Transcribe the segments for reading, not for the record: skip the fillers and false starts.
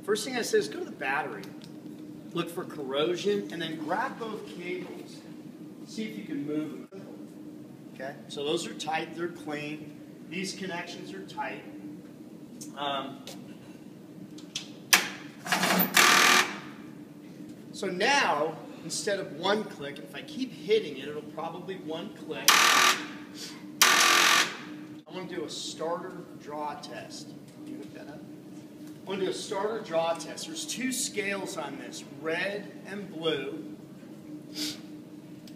First thing I say is go to the battery. Look for corrosion, and then grab both cables. See if you can move them. Okay, so those are tight, they're clean. These connections are tight. So now, instead of one click, if I keep hitting it, it'll probably one click. I want to do a starter draw test. Can you look that up? I want to do a starter draw test. There's two scales on this, red and blue.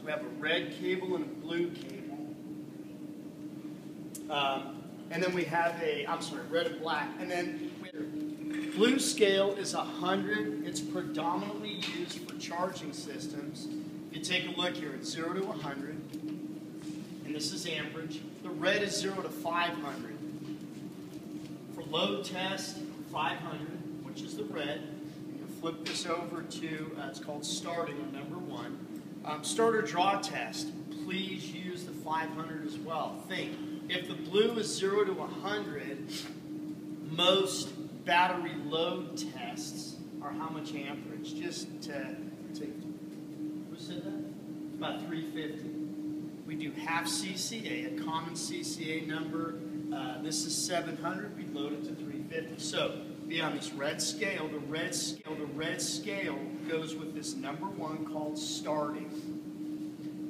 We have a red cable and a blue cable. And then we have red and black. And then blue scale is 100. It's predominantly used for charging systems. If you take a look here, it's 0 to 100. And this is amperage. The red is 0 to 500. For load test, 500, which is the red. You can flip this over to, it's called starting on number 1. Starter draw test, please use the 500 as well. Think, if the blue is 0 to 100, most battery load tests are how much amperage? Just to who said that? It's about 350. We do half CCA, a common CCA number. This is 700. We load it to 350. So be on this red scale. The red scale goes with this number 1 called starting.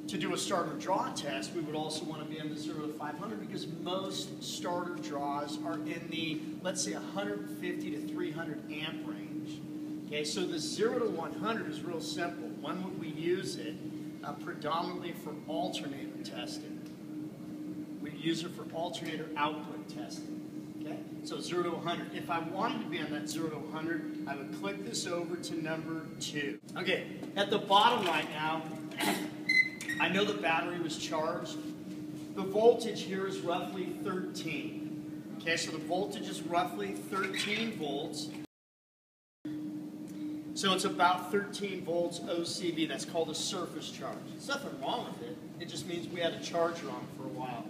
To do a starter draw test, we would also want to be in the 0 to 500 because most starter draws are in the, let's say, 150 to 300 amp range. Okay, so the 0 to 100 is real simple. When would we use it? Predominantly for alternator testing. We use it for alternator output testing. Okay, so 0 to 100. If I wanted to be on that 0 to 100, I would click this over to number 2. Okay, at the bottom right now, I know the battery was charged. The voltage here is roughly 13. Okay, so the voltage is roughly 13 volts. So it's about 13 volts OCV. That's called a surface charge. There's nothing wrong with it. It just means we had a charger on it for a while.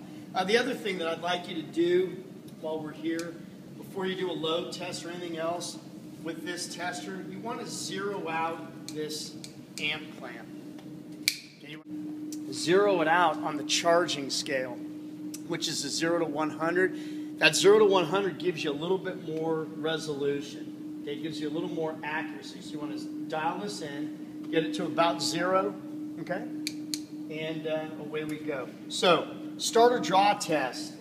The other thing that I'd like you to do while we're here, before you do a load test or anything else, with this tester, you want to zero out this amp clamp. Zero it out on the charging scale, which is a 0 to 100. That 0 to 100 gives you a little bit more resolution. Okay, it gives you a little more accuracy. So you want to dial this in, get it to about 0, okay? And away we go. So, starter draw test.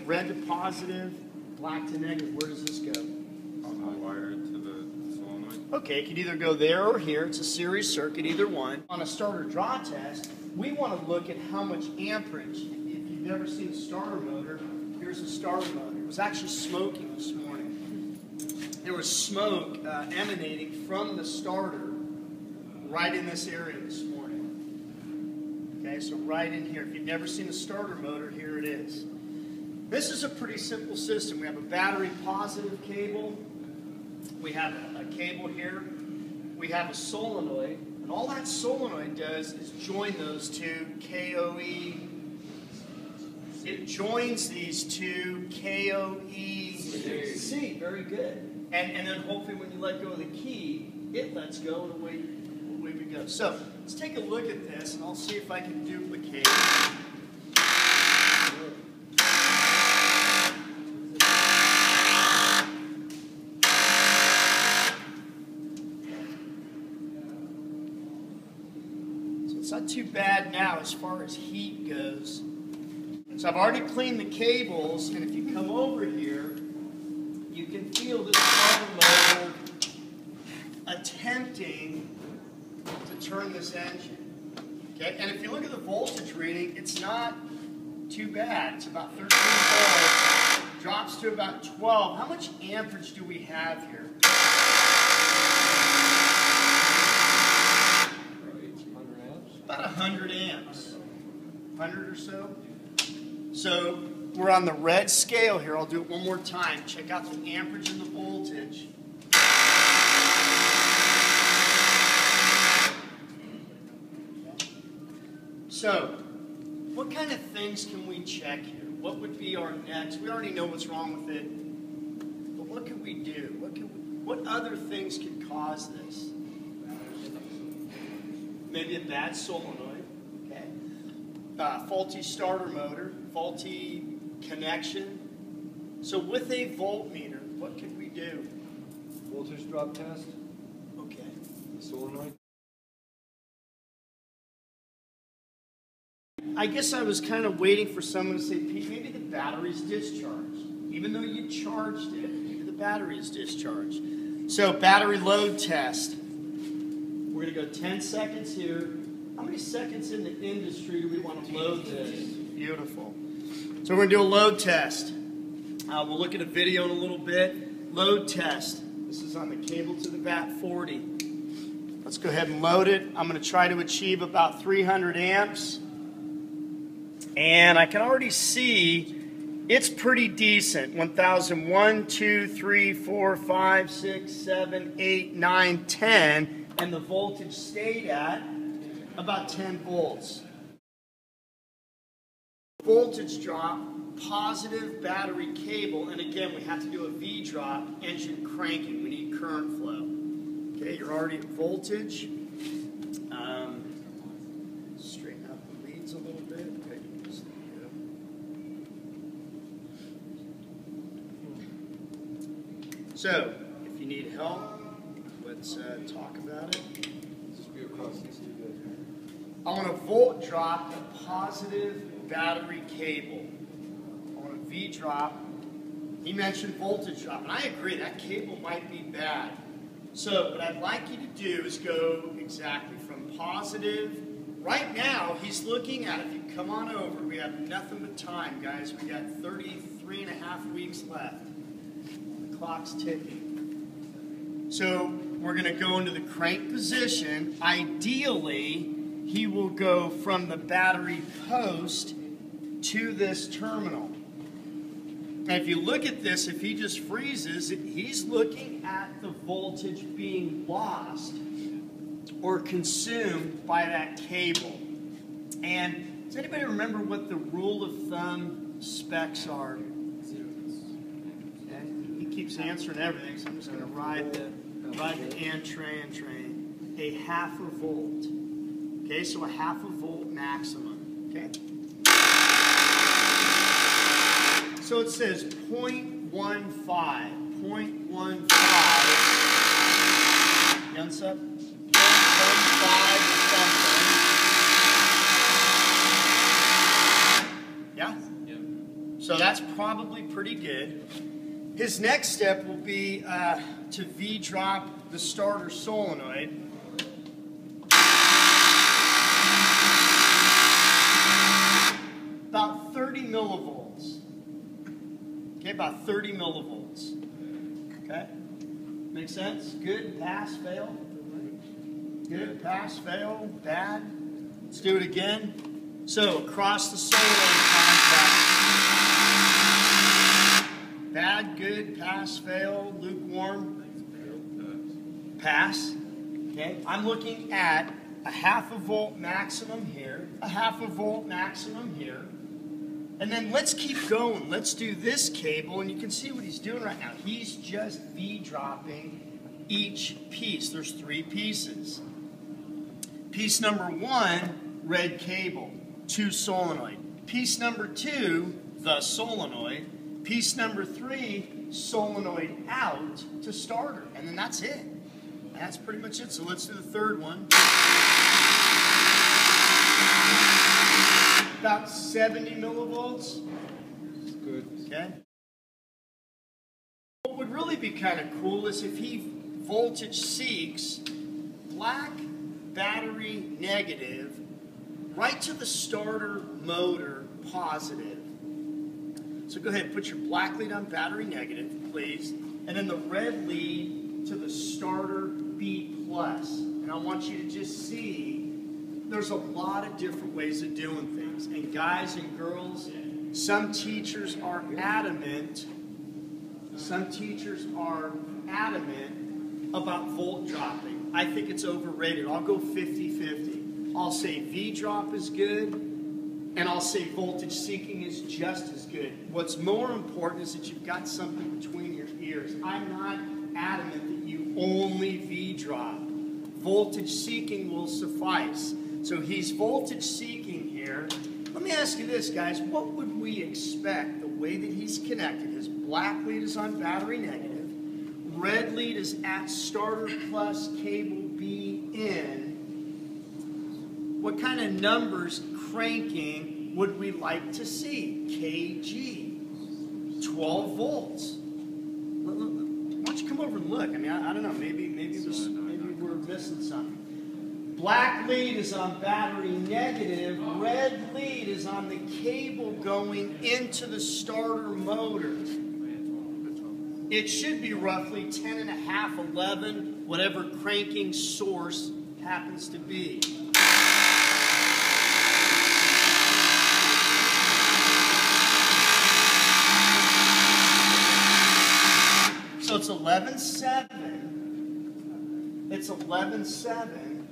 Red to positive, black to negative. Where does this go? On the wire to the solenoid. Okay, it could either go there or here. It's a series circuit, either one. On a starter draw test, we want to look at how much amperage. If you've never seen a starter motor, here's a starter motor. It was actually smoking this morning. There was smoke emanating from the starter right in this area this morning. Okay, so right in here. If you've never seen a starter motor, here it is. This is a pretty simple system. We have a battery positive cable. We have a cable here. We have a solenoid. And all that solenoid does is join those two KOE. It joins these two KOE C. Very good. And then hopefully when you let go of the key, it lets go and away we go. So let's take a look at this and I'll see if I can duplicate it. It's not too bad now as far as heat goes. So I've already cleaned the cables, and if you come over here, you can feel this starter motor attempting to turn this engine. Okay, and if you look at the voltage reading, it's not too bad. It's about 13 volts, drops to about 12. How much amperage do we have here? About 100 amps, 100 or so. So we're on the red scale here. I'll do it one more time. Check out the amperage and the voltage. So what kind of things can we check here? What would be our next? We already know what's wrong with it. But what could we do? What other things could cause this? Maybe a bad solenoid, okay? Faulty starter motor, faulty connection. So with a voltmeter, what could we do? Voltage drop test, Okay. the solenoid. I guess I was kind of waiting for someone to say, Pete, maybe the battery's discharged. Even though you charged it, maybe the battery is discharged. So battery load test. We're going to go 10 seconds here. How many seconds in the industry do we want to load this? Beautiful. So we're going to do a load test. We'll look at a video in a little bit. Load test. This is on the cable to the VAT40. Let's go ahead and load it. I'm going to try to achieve about 300 amps. And I can already see it's pretty decent. 1,001, 2, 3, 4, 5, 6, 7, 8, 9, 10. And the voltage stayed at about 10 volts. Voltage drop, positive battery cable. And again, we have to do a V drop, engine cranking. We need current flow. Okay, you're already at voltage. Straighten out the leads a little bit. Okay, just there you go. So, if you need help, let's talk about it. Just be across these two guys. I want a volt drop a positive battery cable. I want a V drop. He mentioned voltage drop, and I agree, that cable might be bad. So what I'd like you to do is go exactly from positive. Right now, he's looking at, if you come on over, we have nothing but time, guys. We got 33 and a half weeks left. The clock's ticking. So we're going to go into the crank position. Ideally, he will go from the battery post to this terminal. And if you look at this, if he just freezes, he's looking at the voltage being lost or consumed by that cable. And does anybody remember what the rule of thumb specs are? Okay. He keeps answering everything, so I'm just going to ride the train. A half a volt. Okay, so a half a volt maximum. Okay. So it says 0.15. 0.15. Guns up. 0.15 something. Yeah? Yep. So that's probably pretty good. His next step will be to V-drop the starter solenoid. About 30 millivolts. Okay, about 30 millivolts. Okay? Make sense? Good, pass, fail. Good, pass, fail, bad. Let's do it again. So, across the solenoid contact. Bad, good, pass, fail, lukewarm. Pass. Okay? I'm looking at a half a volt maximum here, a half a volt maximum here. And then let's keep going. Let's do this cable, and you can see what he's doing right now. He's just V-dropping each piece. There's 3 pieces. Piece number 1, red cable, 2 solenoid. Piece number 2, the solenoid. Piece number 3, solenoid out to starter. And then that's it. That's pretty much it. So let's do the third one. About 70 millivolts. Good. Okay. What would really be kind of cool is if he voltage seeks black battery negative right to the starter motor positive. So go ahead and put your black lead on battery negative, please, and then the red lead to the starter B+. And I want you to just see there's a lot of different ways of doing things. And guys and girls, some teachers are adamant about volt dropping. I think it's overrated. I'll go 50-50. I'll say V drop is good, And I'll say voltage seeking is just as good. What's more important is that you've got something between your ears. I'm not adamant that you only V-drop. Voltage seeking will suffice. So he's voltage seeking here. Let me ask you this, guys. What would we expect the way that he's connected? His black lead is on battery negative. Red lead is at starter plus cable B in. What kind of numbers cranking would we like to see? KG, 12 volts. Why don't you come over and look? I mean, I don't know. Maybe we're missing something. Black lead is on battery negative. Red lead is on the cable going into the starter motor. It should be roughly 10.5, 11, whatever cranking source happens to be. So it's 11.7. It's 11.7.